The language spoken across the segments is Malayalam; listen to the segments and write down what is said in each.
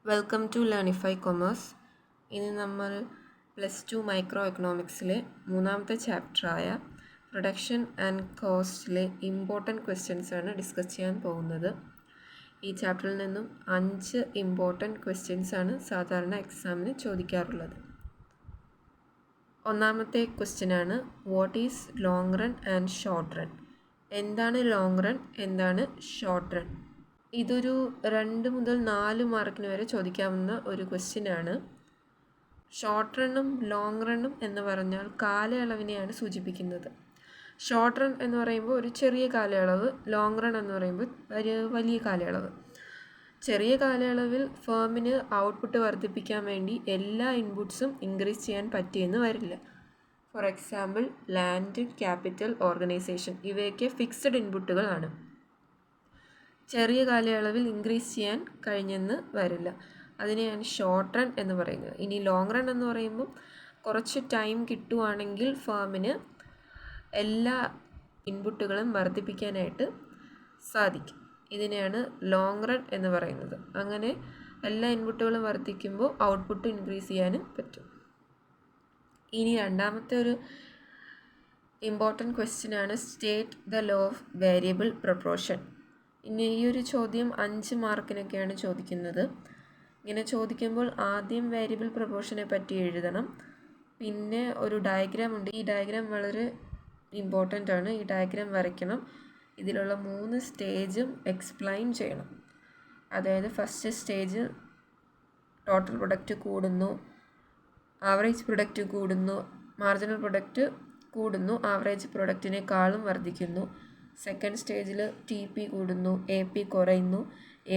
Welcome to ലേണിഫൈ commerce. ഇനി നമ്മൾ +2 മൈക്രോ എക്കണോമിക്സിലെ മൂന്നാമത്തെ ചാപ്റ്ററായ പ്രൊഡക്ഷൻ ആൻഡ് കോസ്റ്റിലെ ഇമ്പോർട്ടൻറ്റ് ക്വസ്റ്റ്യൻസ് ആണ് ഡിസ്കസ് ചെയ്യാൻ പോകുന്നത്. ഈ ചാപ്റ്ററിൽ നിന്നും 5 ഇമ്പോർട്ടൻറ്റ് ക്വസ്റ്റ്യൻസ് ആണ് സാധാരണ എക്സാമിന് ചോദിക്കാറുള്ളത്. ഒന്നാമത്തെ ക്വസ്റ്റ്യൻ ആണ് what is long run and short run. എന്താണ് ലോങ് റൺ, എന്താണ് ഷോർട്ട് റൺ? ഇതൊരു 2 മുതൽ 4 മാർക്കിന് വരെ ചോദിക്കാവുന്ന ഒരു ക്വസ്റ്റ്യൻ ആണ്. ഷോർട്ട് റണ്ണും ലോങ് റണ്ണും എന്ന് പറഞ്ഞാൽ കാലയളവിനെയാണ് സൂചിപ്പിക്കുന്നത്. ഷോർട്ട് റൺ എന്ന് പറയുമ്പോൾ ഒരു ചെറിയ കാലയളവ്, ലോങ് റൺ എന്ന് പറയുമ്പോൾ ഒരു വലിയ കാലയളവ്. ചെറിയ കാലയളവിൽ ഫേമിന് ഔട്ട്പുട്ട് വർദ്ധിപ്പിക്കാൻ വേണ്ടി എല്ലാ ഇൻപുട്സും ഇൻക്രീസ് ചെയ്യാൻ പറ്റിയെന്ന് വരില്ല. For example land, capital, organisation ഇവയൊക്കെ ഫിക്സഡ് ഇൻപുട്ടുകളാണ്. ചെറിയ കാലയളവിൽ ഇൻക്രീസ് ചെയ്യാൻ കഴിഞ്ഞെന്ന് വരില്ല. അതിനെയാണ് ഷോർട്ട് റൺ എന്ന് പറയുന്നത്. ഇനി ലോങ് റൺ എന്ന് പറയുമ്പോൾ കുറച്ച് ടൈം കിട്ടുവാണെങ്കിൽ ഫേമിന് എല്ലാ ഇൻപുട്ടുകളും വർദ്ധിപ്പിക്കാനായിട്ട് സാധിക്കും. ഇതിനെയാണ് ലോങ് റൺ എന്ന് പറയുന്നത്. അങ്ങനെ എല്ലാ ഇൻപുട്ടുകളും വർദ്ധിക്കുമ്പോൾ ഔട്ട്പുട്ട് ഇൻക്രീസ് ചെയ്യാനും പറ്റും. ഇനി രണ്ടാമത്തെ ഒരു ഇമ്പോർട്ടൻറ്റ് ക്വസ്റ്റ്യൻ ആണ് state the law of variable proportion. ഇനി ഈ ഒരു ചോദ്യം 5 മാർക്കിനൊക്കെയാണ് ചോദിക്കുന്നത്. ഇങ്ങനെ ചോദിക്കുമ്പോൾ ആദ്യം വേരിയബിൾ പ്രൊപ്പോർഷനെ പറ്റി എഴുതണം. പിന്നെ ഒരു ഡയഗ്രാം ഉണ്ട്. ഈ ഡയഗ്രാം വളരെ ഇമ്പോർട്ടൻ്റ് ആണ്. ഈ ഡയഗ്രാം വരയ്ക്കണം. ഇതിലുള്ള 3 സ്റ്റേജും എക്സ്പ്ലെയിൻ ചെയ്യണം. അതായത് ഫസ്റ്റ് സ്റ്റേജ് ടോട്ടൽ പ്രൊഡക്റ്റ് കൂടുന്നു, ആവറേജ് പ്രൊഡക്റ്റ് കൂടുന്നു, മാർജിനൽ പ്രൊഡക്റ്റ് കൂടുന്നു, ആവറേജ് പ്രൊഡക്റ്റിനേക്കാളും വർദ്ധിക്കുന്നു. സെക്കൻഡ് സ്റ്റേജിൽ TP കൂടുന്നു, AP കുറയുന്നു,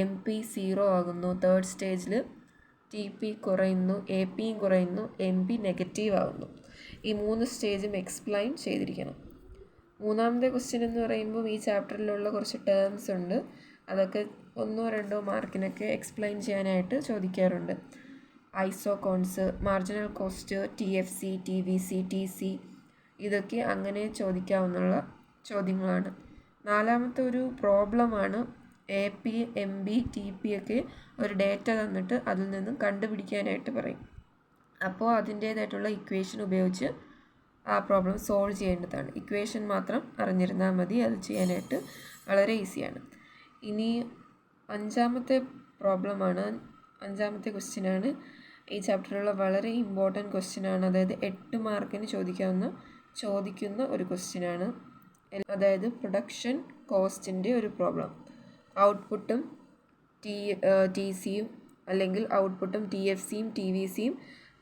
MP 0 ആകുന്നു. തേർഡ് സ്റ്റേജിൽ TP കുറയുന്നു, AP കുറയുന്നു, MP നെഗറ്റീവ് ആകുന്നു. ഈ 3 സ്റ്റേജും എക്സ്പ്ലെയിൻ ചെയ്തിരിക്കണം. മൂന്നാമത്തെ ക്വസ്റ്റ്യൻ എന്ന് പറയുമ്പോൾ ഈ ചാപ്റ്ററിലുള്ള കുറച്ച് ടേംസ് ഉണ്ട്. അതൊക്കെ 1-2 മാർക്കിനൊക്കെ എക്സ്പ്ലെയിൻ ചെയ്യാനായിട്ട് ചോദിക്കാറുണ്ട്. ഐസോകോൺസ്, marginal cost, TFC, TVC, TC ഇതൊക്കെ അങ്ങനെ ചോദിക്കാവുന്ന ചോദ്യങ്ങളാണ്. നാലാമത്തെ ഒരു പ്രോബ്ലമാണ് AP, MB, TP ഒക്കെ ഒരു ഡേറ്റ തന്നിട്ട് അതിൽ നിന്നും കണ്ടുപിടിക്കാനായിട്ട് പറയും. അപ്പോൾ അതിൻ്റേതായിട്ടുള്ള ഇക്വേഷൻ ഉപയോഗിച്ച് ആ പ്രോബ്ലം സോൾവ് ചെയ്യേണ്ടതാണ്. ഇക്വേഷൻ മാത്രം അറിഞ്ഞിരുന്നാൽ മതി, അത് ചെയ്യാനായിട്ട് വളരെ ഈസിയാണ്. ഇനി അഞ്ചാമത്തെ ക്വസ്റ്റ്യനാണ്. ഈ ചാപ്റ്ററിലുള്ള വളരെ ഇമ്പോർട്ടൻറ്റ് ക്വസ്റ്റ്യനാണ്. അതായത് 8 മാർക്കിന് ചോദിക്കുന്ന ഒരു ക്വസ്റ്റ്യനാണ്. അതായത് പ്രൊഡക്ഷൻ കോസ്റ്റിൻ്റെ ഒരു പ്രോബ്ലം. ഔട്ട്പുട്ടും TCയും അല്ലെങ്കിൽ ഔട്ട്പുട്ടും TFCയും TVCയും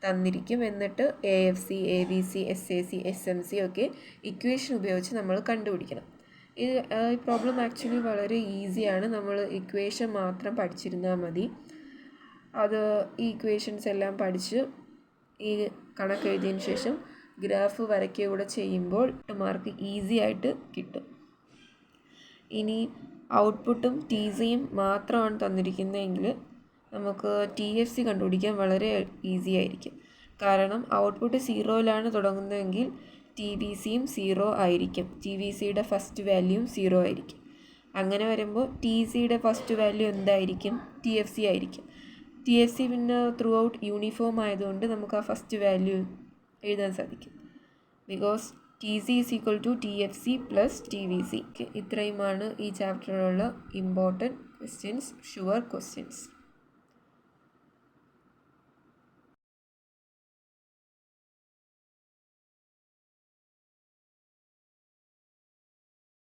തന്നിരിക്കും. എന്നിട്ട് AFC, ABC, SAC, SMC ഒക്കെ ഇക്വേഷൻ ഉപയോഗിച്ച് നമ്മൾ കണ്ടുപിടിക്കണം. ഈ പ്രോബ്ലം ആക്ച്വലി വളരെ ഈസിയാണ്. നമ്മൾ ഇക്വേഷൻ മാത്രം പഠിച്ചിരുന്നാൽ മതി. ഈ ഇക്വേഷൻസ് എല്ലാം പഠിച്ച് ഈ കണക്ക് എഴുതിയതിന് ശേഷം ഗ്രാഫ് വരയ്ക്കുക കൂടെ ചെയ്യുമ്പോൾ 8 മാർക്ക് ഈസി ആയിട്ട് കിട്ടും. ഇനി ഔട്ട്പുട്ടും TCയും മാത്രമാണ് തന്നിരിക്കുന്നതെങ്കിൽ നമുക്ക് TFC കണ്ടുപിടിക്കാൻ വളരെ ഈസി ആയിരിക്കും. കാരണം ഔട്ട്പുട്ട് 0യിലാണ് തുടങ്ങുന്നതെങ്കിൽ TVCയും 0 ആയിരിക്കും. TVCയുടെ ഫസ്റ്റ് വാല്യൂയും 0 ആയിരിക്കും. അങ്ങനെ വരുമ്പോൾ TCയുടെ ഫസ്റ്റ് വാല്യൂ എന്തായിരിക്കും? TFC ആയിരിക്കും. TFC പിന്നെ ത്രൂ ഔട്ട് യൂണിഫോം ആയതുകൊണ്ട് നമുക്ക് ആ ഫസ്റ്റ് വാല്യൂ എഴുതാൻ സാധിക്കും. Because TC = TFC + TVC. ഇത്രയുമാണ് ഈ ചാപ്റ്ററിലുള്ള ഇമ്പോർട്ടൻറ്റ് ക്വസ്റ്റ്യൻസ്, ഷുവർ ക്വസ്റ്റ്യൻസ്.